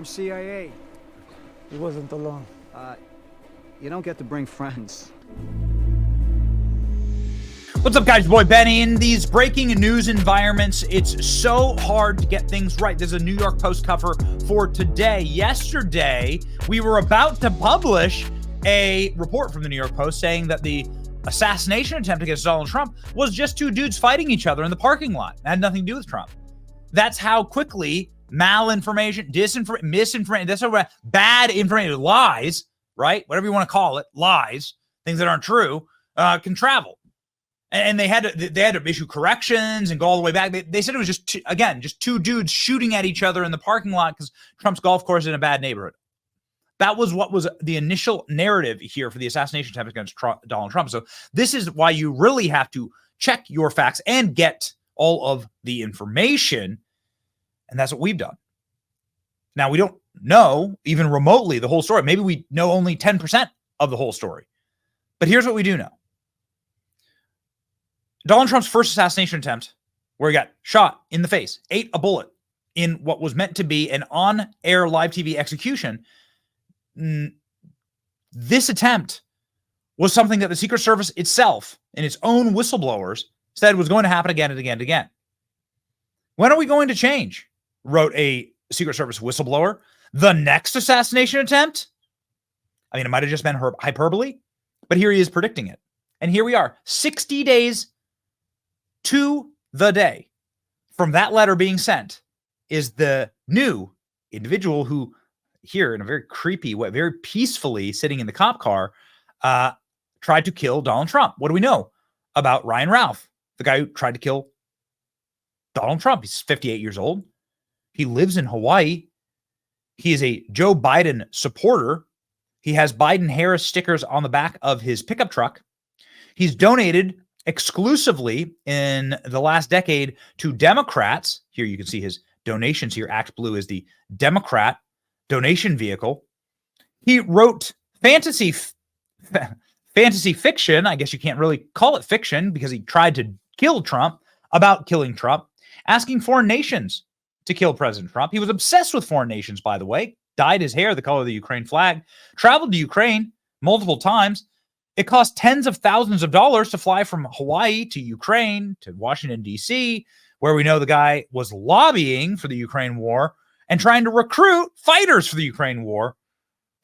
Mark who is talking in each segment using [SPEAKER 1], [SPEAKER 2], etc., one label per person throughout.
[SPEAKER 1] I'm CIA.
[SPEAKER 2] He wasn't alone.
[SPEAKER 1] You don't get to bring friends.
[SPEAKER 3] What's up, guys? Your boy Benny. In these breaking news environments, it's so hard to get things right. There's a New York Post cover for today. Yesterday, we were about to publish a report from the New York Post saying that the assassination attempt against Donald Trump was just two dudes fighting each other in the parking lot. It had nothing to do with Trump. That's how quickly malinformation, misinformation, that's how bad information, lies, right? Whatever you want to call it, lies, things that aren't true, can travel. And they had to issue corrections and go all the way back. They said it was just two dudes shooting at each other in the parking lot because Trump's golf course is in a bad neighborhood. That was what was the initial narrative here for the assassination attempt against Donald Trump. So this is why you really have to check your facts and get all of the information. And that's what we've done. Now, we don't know even remotely the whole story. Maybe we know only 10% of the whole story. But here's what we do know. Donald Trump's first assassination attempt, where he got shot in the face, ate a bullet in what was meant to be an on-air live TV execution. This attempt was something that the Secret Service itself and its own whistleblowers said was going to happen again and again and again. When are we going to change? Wrote a Secret Service whistleblower. The next assassination attempt? I mean, it might have just been hyperbole, but here he is predicting it. And here we are, 60 days to the day from that letter being sent is the new individual who here in a very creepy way, very peacefully sitting in the cop car, tried to kill Donald Trump. What do we know about Ryan Ralph, the guy who tried to kill Donald Trump? He's 58 years old. He lives in Hawaii. He is a Joe Biden supporter. He has Biden-Harris stickers on the back of his pickup truck. He's donated exclusively in the last decade to Democrats. Here you can see his donations here. Act Blue is the Democrat donation vehicle. He wrote fantasy fiction. I guess you can't really call it fiction because he tried to kill Trump, about killing Trump, asking foreign nations to kill President Trump. He was obsessed with foreign nations, by the way, dyed his hair the color of the Ukraine flag, traveled to Ukraine multiple times. It cost tens of thousands of dollars to fly from Hawaii to Ukraine to Washington, D.C., where we know the guy was lobbying for the Ukraine war and trying to recruit fighters for the Ukraine war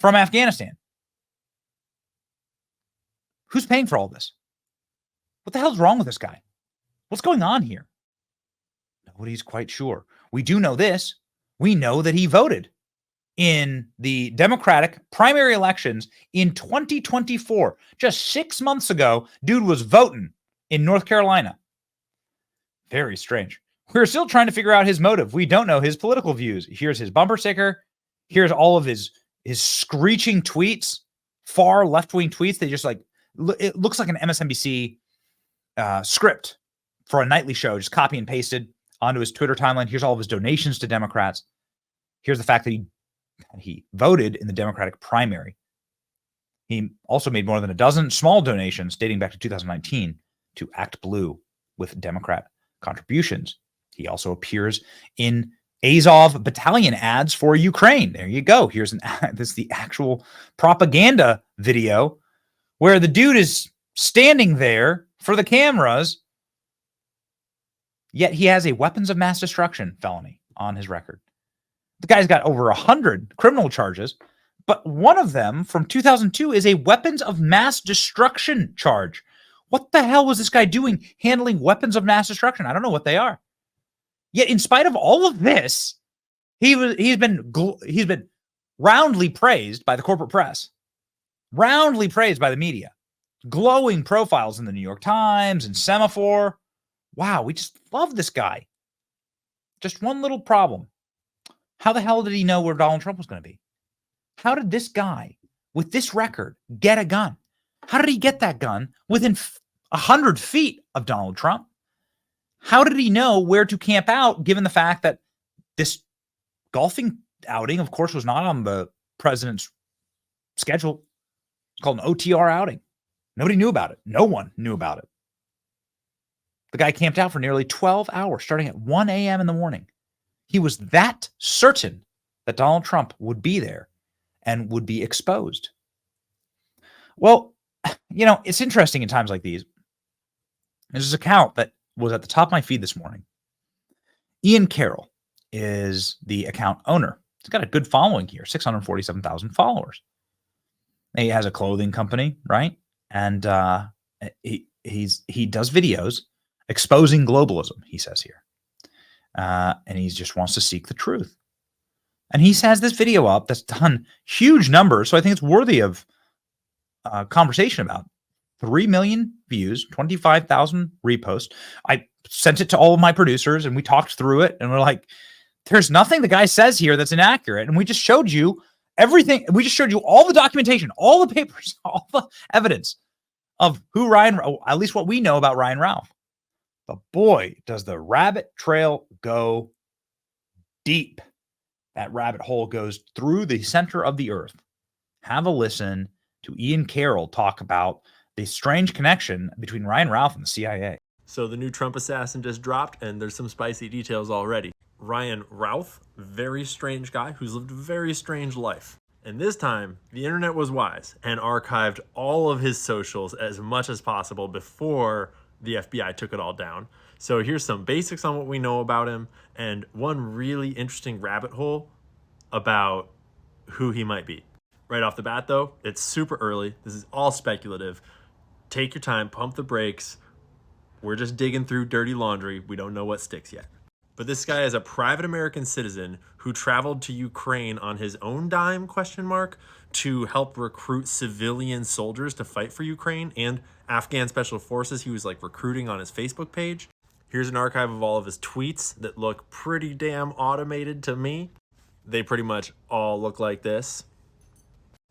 [SPEAKER 3] from Afghanistan. Who's paying for all this? What the hell's wrong with this guy? What's going on here? Nobody's quite sure. We do know this. We know that he voted in the Democratic primary elections in 2024. Just 6 months ago, dude was voting in North Carolina. Very strange. We're still trying to figure out his motive. We don't know his political views. Here's his bumper sticker. Here's all of his screeching tweets, far left-wing tweets. They just it looks like an MSNBC script for a nightly show, just copy and pasted onto his Twitter timeline. Here's all of his donations to Democrats. Here's the fact that he voted in the Democratic primary. He also made more than a dozen small donations dating back to 2019 to Act Blue with Democrat contributions. He also appears in Azov battalion ads for Ukraine. There you go. Here's this is the actual propaganda video where the dude is standing there for the cameras, yet he has a weapons of mass destruction felony on his record. The guy's got over 100 criminal charges, but one of them from 2002 is a weapons of mass destruction charge. What the hell was this guy doing handling weapons of mass destruction? I don't know what they are. Yet in spite of all of this, he's been roundly praised by the corporate press, roundly praised by the media, glowing profiles in the New York Times and Semaphore. Wow, we just love this guy. Just one little problem. How the hell did he know where Donald Trump was going to be? How did this guy with this record get a gun? How did he get that gun within 100 feet of Donald Trump? How did he know where to camp out, given the fact that this golfing outing, of course, was not on the president's schedule? It's called an OTR outing. Nobody knew about it. No one knew about it. The guy camped out for nearly 12 hours, starting at 1 a.m. in the morning. He was that certain that Donald Trump would be there and would be exposed. Well, it's interesting in times like these. There's this account that was at the top of my feed this morning. Ian Carroll is the account owner. He's got a good following here, 647,000 followers. He has a clothing company, right? And he does videos exposing globalism, he says here. And he just wants to seek the truth. And he has this video up that's done huge numbers, so I think it's worthy of conversation about. 3 million views, 25,000 reposts. I sent it to all of my producers and we talked through it and we're like, there's nothing the guy says here that's inaccurate. And we just showed you everything. We just showed you all the documentation, all the papers, all the evidence of who at least what we know about Ryan Ralph. But boy, does the rabbit trail go deep. That rabbit hole goes through the center of the earth. Have a listen to Ian Carroll talk about the strange connection between Ryan Ralph and the CIA.
[SPEAKER 4] So the new Trump assassin just dropped, and there's some spicy details already. Ryan Ralph, very strange guy who's lived a very strange life. And this time, the internet was wise and archived all of his socials as much as possible before the FBI took it all down. So here's some basics on what we know about him, and one really interesting rabbit hole about who he might be. Right off the bat, though, it's super early. This is all speculative. Take your time, pump the brakes. We're just digging through dirty laundry. We don't know what sticks yet. But this guy is a private American citizen who traveled to Ukraine on his own dime, to help recruit civilian soldiers to fight for Ukraine and Afghan special forces he was recruiting on his Facebook page. Here's an archive of all of his tweets that look pretty damn automated to me. They pretty much all look like this.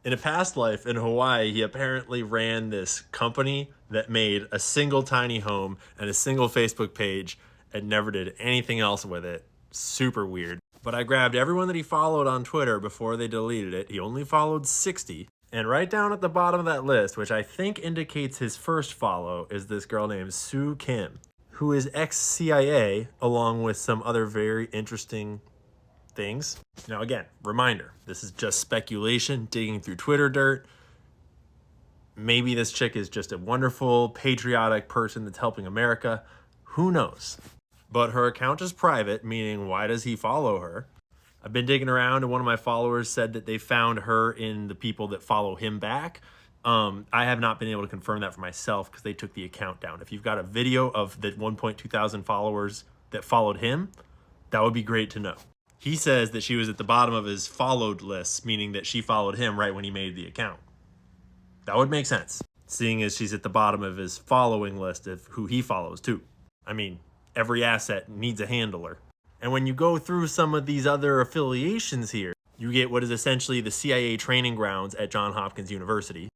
[SPEAKER 4] In a past life in Hawaii, he apparently ran this company that made a single tiny home and a single Facebook page and never did anything else with it. Super weird. But I grabbed everyone that he followed on Twitter before they deleted it. He only followed 60. And right down at the bottom of that list, which I think indicates his first follow, is this girl named Sue Kim, who is ex-CIA, along with some other very interesting things. Now again, reminder, this is just speculation, digging through Twitter dirt. Maybe this chick is just a wonderful, patriotic person that's helping America. Who knows? But her account is private, meaning why does he follow her? I've been digging around and one of my followers said that they found her in the people that follow him back. I have not been able to confirm that for myself because they took the account down. If you've got a video of the 1.2 thousand followers that followed him, that would be great to know. He says that she was at the bottom of his followed list, meaning that she followed him right when he made the account. That would make sense, seeing as she's at the bottom of his following list of who he follows too. I mean, every asset needs a handler. And when you go through some of these other affiliations here, you get what is essentially the CIA training grounds at Johns Hopkins University.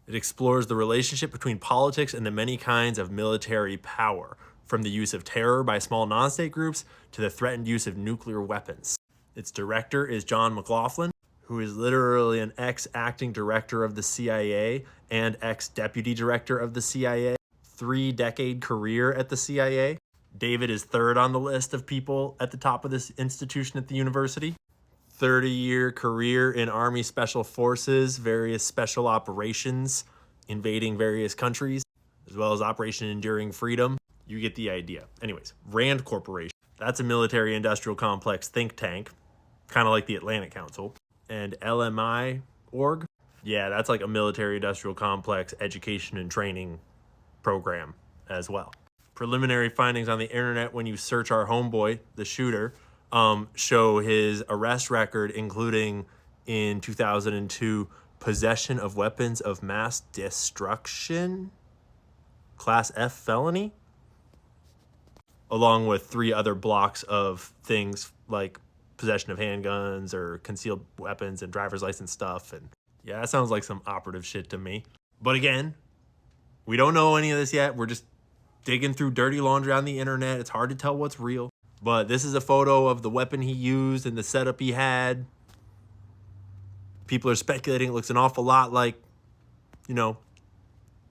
[SPEAKER 4] It explores the relationship between politics and the many kinds of military power, from the use of terror by small non-state groups to the threatened use of nuclear weapons. Its director is John McLaughlin, who is literally an ex-acting director of the CIA and ex-deputy director of the CIA, 3-decade career at the CIA. David is third on the list of people at the top of this institution at the university. 30-year career in Army Special Forces, various special operations, invading various countries, as well as Operation Enduring Freedom. You get the idea. Anyways, Rand Corporation. That's a military industrial complex think tank, kind of like the Atlantic Council. And LMI org. Yeah, that's like a military industrial complex education and training program as well. Preliminary findings on the internet when you search our homeboy, the shooter, show his arrest record, including in 2002, possession of weapons of mass destruction, Class F felony, along with 3 other blocks of things like possession of handguns or concealed weapons and driver's license stuff. And yeah, that sounds like some operative shit to me. But again, we don't know any of this yet. We're just digging through dirty laundry on the internet. It's hard to tell what's real. But this is a photo of the weapon he used and the setup he had. People are speculating it looks an awful lot like,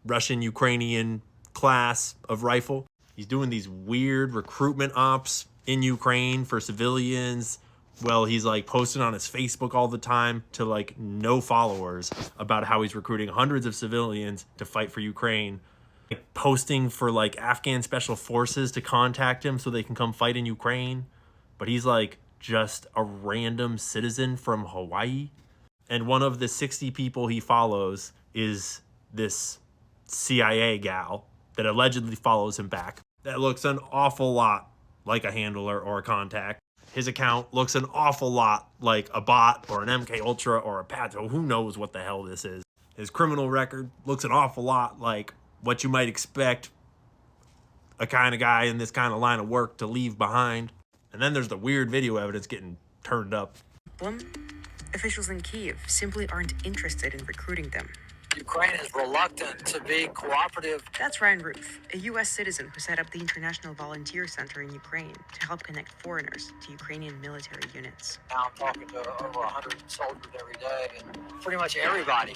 [SPEAKER 4] Russian-Ukrainian class of rifle. He's doing these weird recruitment ops in Ukraine for civilians, Well, he's like posting on his Facebook all the time to like no followers about how he's recruiting hundreds of civilians to fight for Ukraine, like, posting for like Afghan special forces to contact him so they can come fight in Ukraine. But he's like just a random citizen from Hawaii. And one of the 60 people he follows is this CIA gal that allegedly follows him back. That looks an awful lot like a handler or a contact. His account looks an awful lot like a bot or an MK Ultra or a Pato. Who knows what the hell this is? His criminal record looks an awful lot like what you might expect a kind of guy in this kind of line of work to leave behind. And then there's the weird video evidence getting turned up.
[SPEAKER 5] Officials in Kiev simply aren't interested in recruiting them.
[SPEAKER 6] Ukraine is reluctant to be cooperative.
[SPEAKER 5] That's Ryan Ruth, a U.S. citizen who set up the International Volunteer Center in Ukraine to help connect foreigners to Ukrainian military units.
[SPEAKER 6] Now I'm talking to over 100 soldiers every day, and pretty much everybody,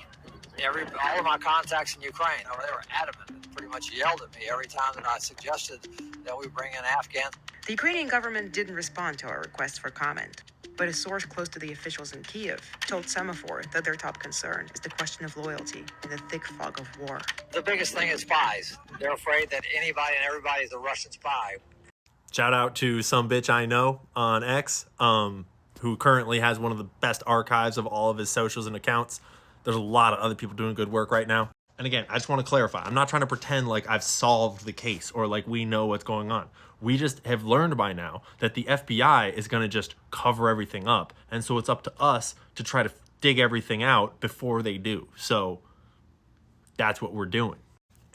[SPEAKER 6] all of my contacts in Ukraine, they were adamant and pretty much yelled at me every time that I suggested that we bring in Afghans.
[SPEAKER 5] The Ukrainian government didn't respond to our request for comment, but a source close to the officials in Kiev told Semaphore that their top concern is the question of loyalty in the thick fog of war.
[SPEAKER 6] The biggest thing is spies. They're afraid that anybody and everybody is a Russian spy.
[SPEAKER 4] Shout out to some bitch I know on X, who currently has one of the best archives of all of his socials and accounts. There's a lot of other people doing good work right now. And again, I just want to clarify. I'm not trying to pretend like I've solved the case or like we know what's going on. We just have learned by now that the FBI is going to just cover everything up. And so it's up to us to try to dig everything out before they do. So that's what we're doing.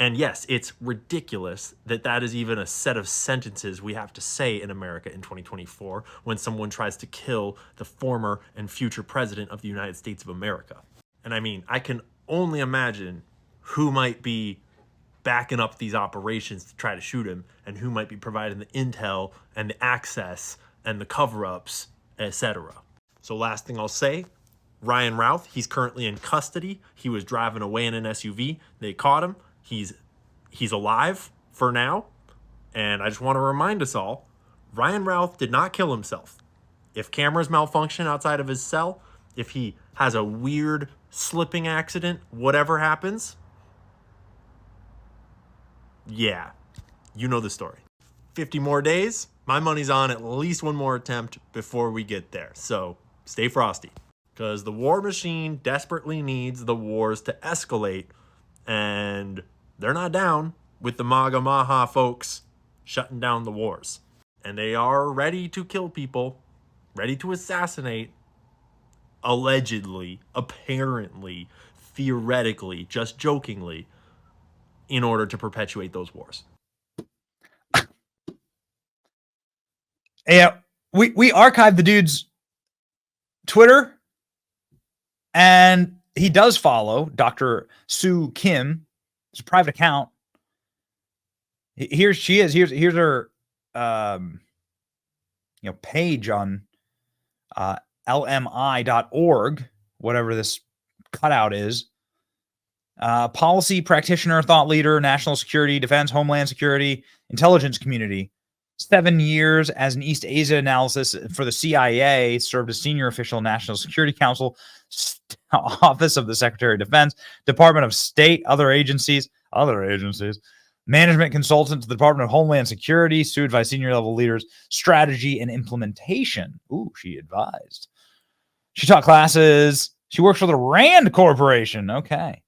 [SPEAKER 4] And yes, it's ridiculous that that is even a set of sentences we have to say in America in 2024 when someone tries to kill the former and future president of the United States of America. And I mean, I can only imagine who might be backing up these operations to try to shoot him and who might be providing the intel and the access and the cover-ups, etc. So last thing I'll say, Ryan Routh, he's currently in custody. He was driving away in an SUV. They caught him. He's alive for now. And I just want to remind us all, Ryan Routh did not kill himself. If cameras malfunction outside of his cell, if he has a weird slipping accident, whatever happens, yeah, you know the story. 50 more days, my money's on at least one more attempt before we get there. So stay frosty, because the war machine desperately needs the wars to escalate, and they're not down with the MAGA Maha folks shutting down the wars. And they are ready to kill people, ready to assassinate, allegedly, apparently, theoretically, just jokingly, in order to perpetuate those wars.
[SPEAKER 3] Yeah, we archived the dude's Twitter, and he does follow Dr. Sue Kim. It's a private account. Here she is. Here's her page on lmi.org, whatever this cutout is. Policy practitioner, thought leader, national security, defense, homeland security, intelligence community. 7 years as an East Asia analysis for the CIA, served as senior official, National Security Council, Office of the Secretary of Defense, Department of State, other agencies, management consultant to the Department of Homeland Security, sued by senior level leaders, strategy and implementation. Ooh, she advised. She taught classes. She works for the Rand Corporation. Okay.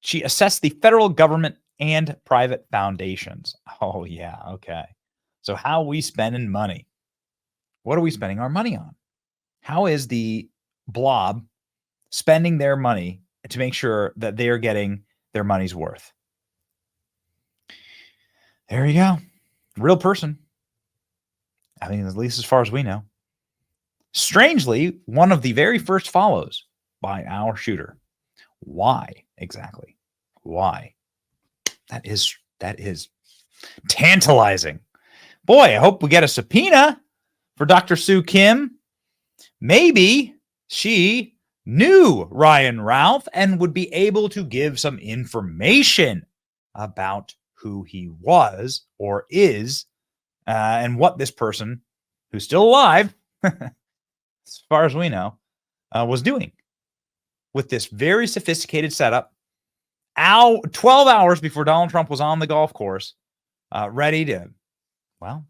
[SPEAKER 3] She assessed the federal government and private foundations. Oh, yeah. Okay. So how are we spending money? What are we spending our money on? How is the blob spending their money to make sure that they are getting their money's worth? There you go. Real person. I mean, at least as far as we know. Strangely, one of the very first follows by our shooter. Why exactly? Why? That is tantalizing. Boy, I hope we get a subpoena for Dr. Sue Kim. Maybe she knew Ryan Routh and would be able to give some information about who he was or is and what this person who's still alive, as far as we know, was doing with this very sophisticated setup 12 hours before Donald Trump was on the golf course, ready to, well,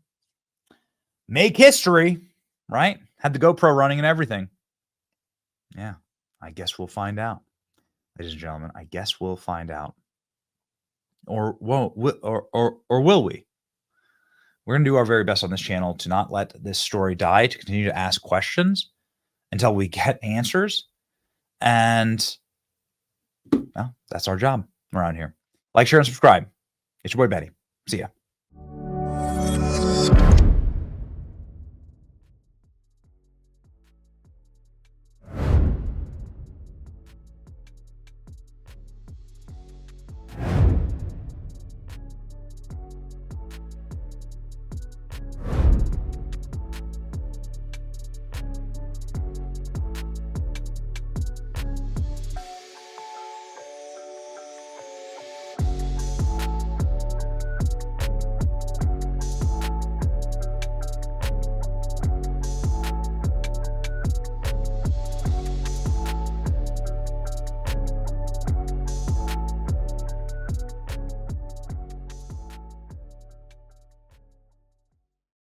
[SPEAKER 3] make history, right? Had the GoPro running and everything. Yeah, I guess we'll find out, ladies and gentlemen. I guess we'll find out. Or will we? We're going to do our very best on this channel to not let this story die, to continue to ask questions until we get answers. And, well, that's our job around here. Like, share, and subscribe. It's your boy, Betty. See ya.